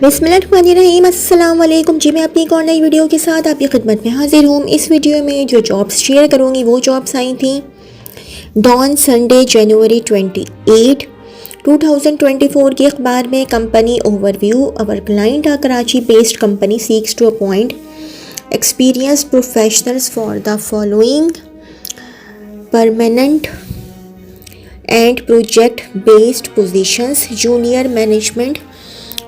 बिस्मिल्लाहिर्रहमानिर्रहीम। अस्सलाम वालेकुम जी। मैं अपनी एक और नई वीडियो के साथ आपकी खिदमत में हाजिर हूँ। इस वीडियो में जो जॉब्स शेयर करूँगी वो जॉब्स आई थी डॉन संडे जनवरी 28 2024 के अखबार में। Company overview. Our client a Karachi based company seeks to appoint experience professionals for the following permanent and project based positions: junior management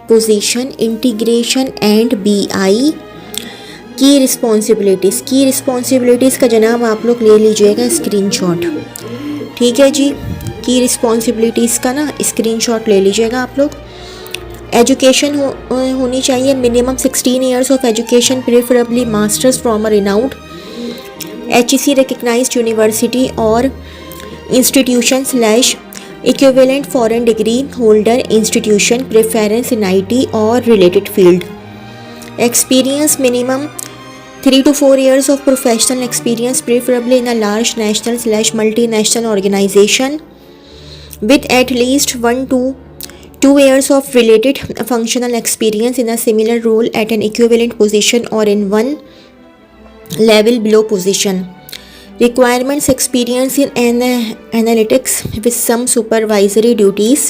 position, integration and BI। की responsibilities का जनाब आप लोग ले लीजिएगा स्क्रीनशॉट। ठीक है जी, की रिस्पॉन्सिबिलिटीज़ का ना स्क्रीनशॉट ले लीजिएगा आप लोग। एजुकेशन होनी चाहिए minimum 16 years of education, preferably masters from a renowned HEC recognised university और institution / equivalent foreign degree holder institution, preference in IT or related field. Experience minimum 3 to 4 years of professional experience, preferably in a large national / multinational organization with at least 1 to 2 years of related functional experience in a similar role at an equivalent position or in one level below position. Requirements: experience in analytics with some supervisory duties,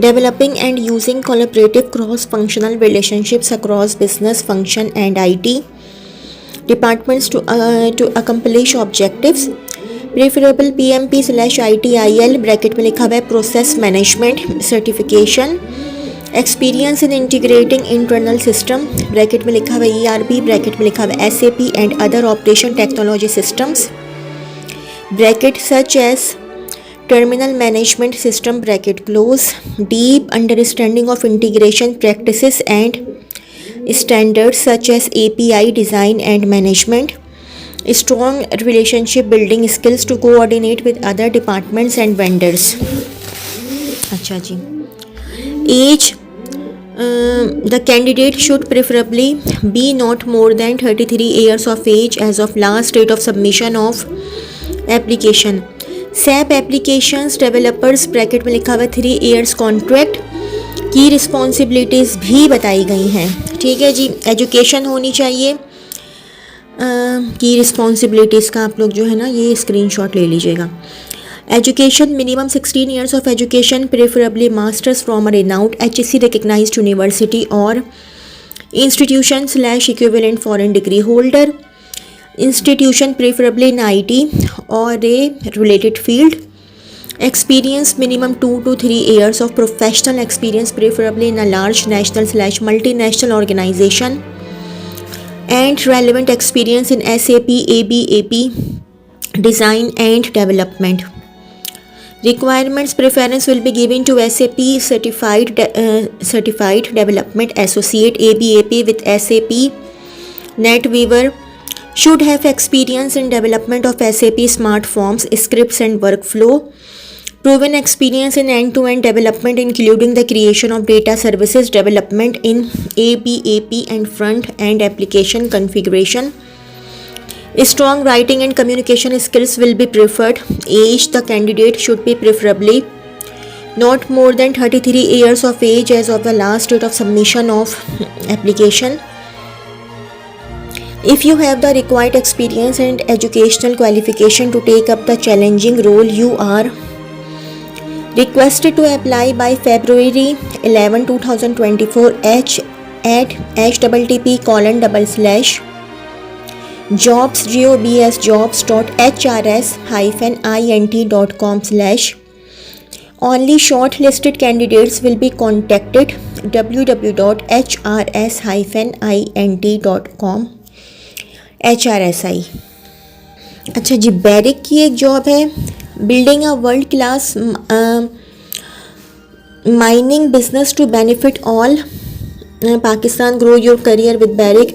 developing and using collaborative cross-functional relationships across business function and IT departments to accomplish objectives, preferable PMP / ITIL (bracket में लिखा हुआ है process management certification), experience in integrating internal system bracket में लिखा हुआ है ERP bracket में लिखा हुआ है SAP and other operation technology systems bracket such as terminal management system bracket close, deep understanding of integration practices and standards such as API design and management, strong relationship building skills to coordinate with other departments and vendors। अच्छा जी, age the candidate should preferably be not more than 33 years of age as of last date of submission of application। SAP applications developers bracket में लिखा हुआ 3 years contract की responsibilities भी बताई गई हैं। ठीक है जी, एजुकेशन होनी चाहिए। की रिस्पॉन्सिबिलिटीज़ का आप लोग जो है ना ये स्क्रीनशॉट ले लीजिएगा। Education minimum 16 years of education, preferably masters from a renowned HEC recognized university or institution / equivalent foreign degree holder, institution preferably in IT or a related field. Experience minimum 2 to 3 years of professional experience, preferably in a large national / multinational organization and relevant experience in SAP ABAP design and development. Requirements: preference will be given to SAP certified development associate ABAP with SAP NetWeaver, should have experience in development of SAP smart forms, scripts and workflow, proven experience in end-to-end development including the creation of data services development in ABAP and front-end application configuration. Strong writing and communication skills will be preferred. Age: the candidate should be preferably not more than 33 years of age as of the last date of submission of application. If you have the required experience and educational qualification to take up the challenging role, you are requested to apply by February 11, 2024 at https://jobs.hrs-int.com/. Only shortlisted candidates will be contacted. www.hrs-int.com HRSI। अच्छा जी, baric की एक job है, building a world class mining business to benefit all Pakistan, grow your career with Barrick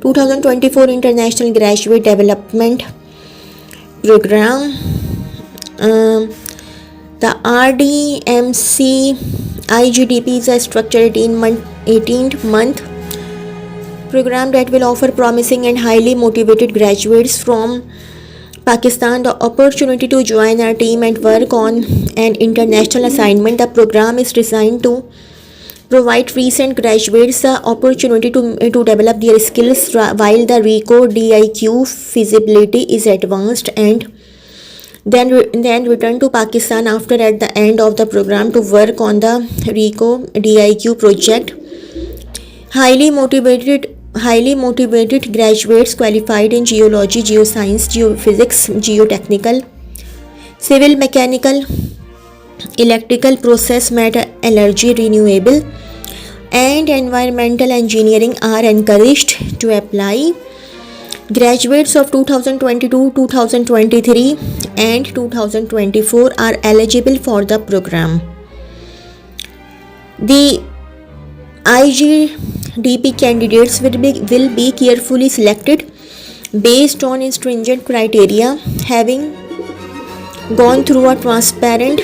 2024 International Graduate Development Program. The RDMC IGDP is a structured 18-month program that will offer promising and highly motivated graduates from Pakistan the opportunity to join our team and work on an international assignment. The program is designed to provide recent graduates the opportunity to develop their skills while the RICO DIQ feasibility is advanced, and then return to Pakistan after at the end of the program to work on the RICO DIQ project. Highly motivated graduates qualified in geology, geoscience, geophysics, geotechnical, civil mechanical, electrical, process, metallurgy, renewable and environmental engineering are encouraged to apply. Graduates of 2022, 2023 and 2024 are eligible for the program. The IGDP candidates will be carefully selected based on stringent criteria, having gone through a transparent,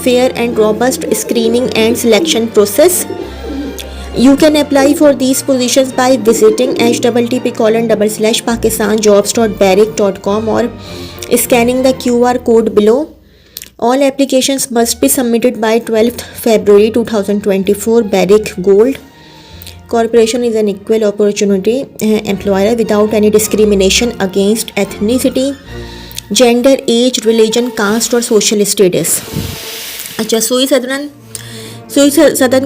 fair and robust screening and selection process. You can apply for these positions by visiting http://pakistanjobs.barrick.com or scanning the QR code below. All applications must be submitted by 12th February 2024. Barrick Gold Corporation is an equal opportunity employer without any discrimination against ethnicity, gender, age, religion, caste और social status. अच्छा, Sui southern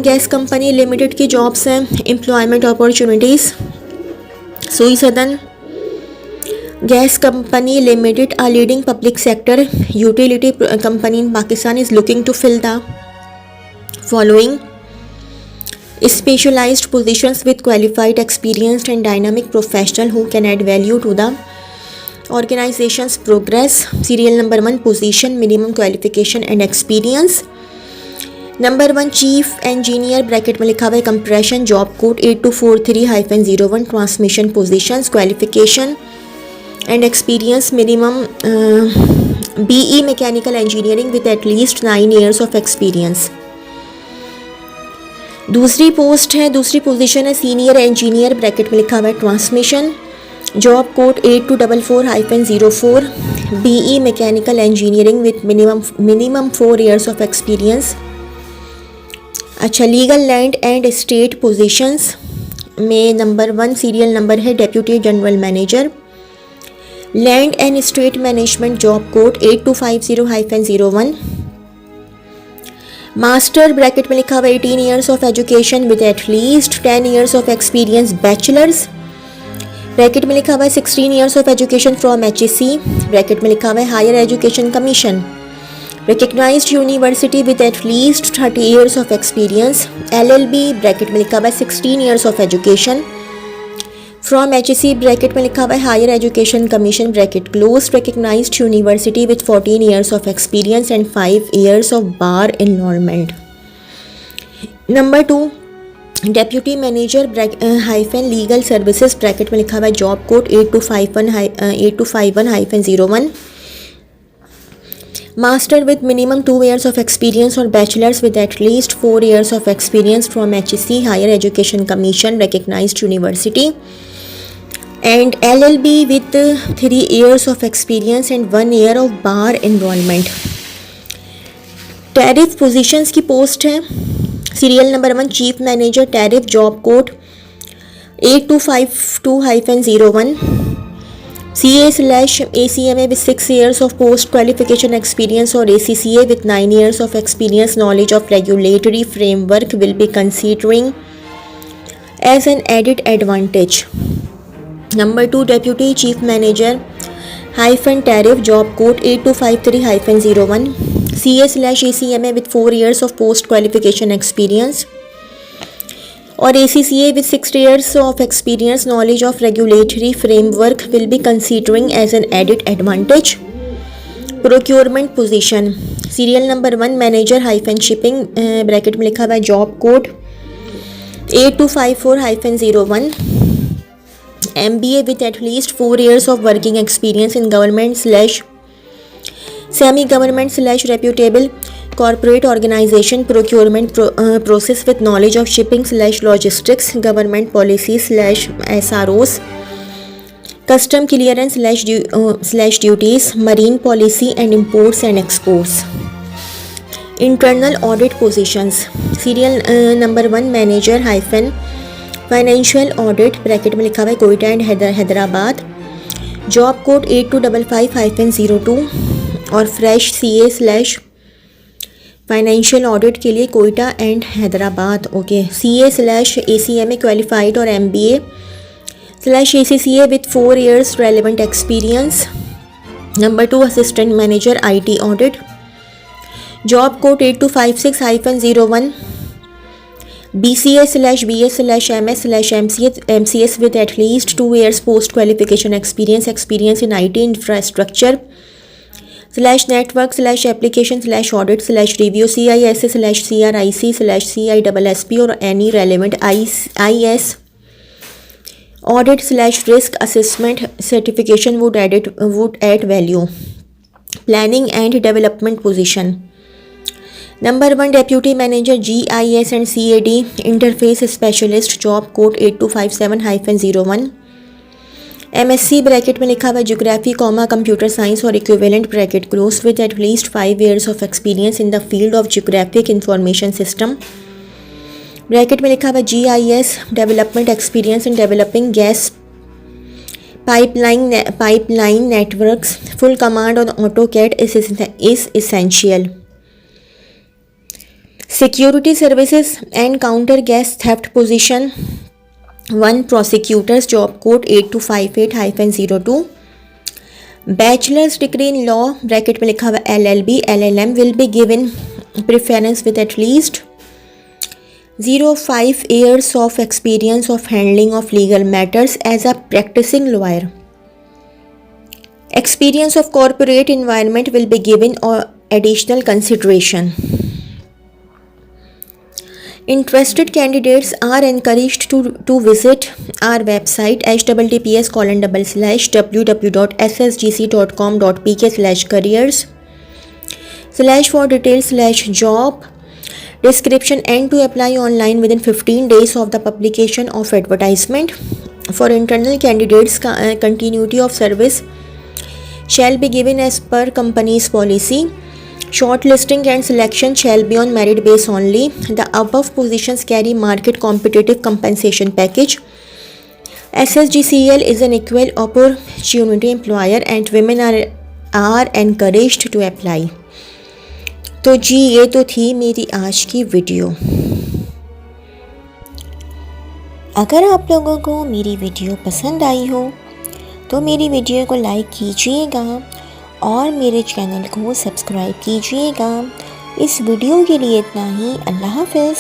gas company limited की jobs हैं. Employment opportunities. Sui southern gas company limited, a leading public sector utility company in Pakistan, is looking to fill the following specialized positions with qualified, experienced and dynamic professional who can add value to the organization's progress. Serial number 1 position, minimum qualification and experience. Number 1 chief engineer, bracket में लिखा हुआ है compression, job code 8243-01. transmission positions, qualification and experience, minimum BE mechanical engineering with at least 9 years of experience. दूसरी position है senior engineer, bracket में लिखा हुआ है transmission, job code 8244-04. BE mechanical engineering with minimum 4 years of experience. अच्छा, legal land and state positions में number 1 serial number है deputy general manager, land and state management, job code 8250-01. Master, bracket में लिखा हुआ 18 years of education with at least 10 years of experience. Bachelors, bracket में लिखा हुआ है 16 years of education from HEC, bracket में लिखा हुआ है higher education commission, recognised university with at least 30 years of experience. LLB, bracket में लिखा हुआ है 16 years of education from HEC, bracket में लिखा हुआ है higher education commission, bracket close, recognised university with 14 years of experience and 5 years of bar enrolment. Number 2 deputy manager hyphen legal services, bracket में लिखा हुआ है job code 8251-01. Master with minimum 2 years of experience और bachelors with at least 4 years of experience from HEC, higher education commission, recognised university. And LLB with 3 years of experience and 1 year of bar enrolment. Tariff positions की post है. Serial number 1 chief manager tariff, job code 8252-01. CA/ACMA with 6 years of post qualification experience or ACCA with 9 years of experience, knowledge of regulatory framework will be considering as an added advantage. Number 2 deputy chief manager hyphen tariff, job code 8253-01. CA/ACMA with 4 years of post qualification experience or ACCA with 6 years of experience, knowledge of regulatory framework will be considering as an added advantage. Procurement position, serial number 1 manager hyphen shipping, bracket में लिखा हुआ है job code 8254-01. MBA with at least 4 years of working experience in government/semi-government/reputable corporate organization, procurement process with knowledge of shipping/logistics, government policy/SROs, custom clearance/duties, marine policy and imports and exports. Internal audit positions, serial number 1 manager hyphen financial audit bracket में लिखा हुआ है Quetta and Hyderabad, job code 8255-02 और fresh CA slash financial audit के लिए Quetta and Hyderabad. Okay, CA slash ACMA qualified और MBA slash ACCA with 4 years relevant experience. Number 2 assistant manager IT audit, job code 8256-01 BCA slash BS slash MS slash MCS with at least 2 years post qualification experience in IT infrastructure slash network slash application slash audit slash review CISA slash CRIC slash CISSP और any relevant IS audit slash risk assessment certification would add value. Planning and development position, number 1 deputy manager GIS and CAD interface specialist, job code 8257-01 MSc bracket में लिखा हुआ geography computer science और equivalent bracket close with at least 5 years of experience in the field of geographic information system bracket में लिखा हुआ GIS development experience in developing gas pipeline networks, full command on AutoCAD is essential. Security services and counter gas theft position 1 prosecutors, job code 8258-02 bachelor's degree in law bracket में लिखा हुआ LLB LLM will be given preference with at least 0.5 years of experience of handling of legal matters as a practicing lawyer. Experience of corporate environment will be given or additional consideration. Interested candidates are encouraged to visit our website https://www.ssgc.com.pk/careers/for details/job description and to apply online within 15 days of the publication of advertisement. For internal candidates, continuity of service shall be given as per company's policy. Shortlisting and selection shall be on merit base only. The above positions carry market competitive compensation package. SSGCL is an equal opportunity employer and women are encouraged to apply. तो जी ये तो थी मेरी आज की video. अगर आप लोगों को मेरी वीडियो पसंद आई हो तो मेरी वीडियो को लाइक कीजिएगा और मेरे चैनल को सब्सक्राइब कीजिएगा। इस वीडियो के लिए इतना ही। अल्लाह हाफ़िज़।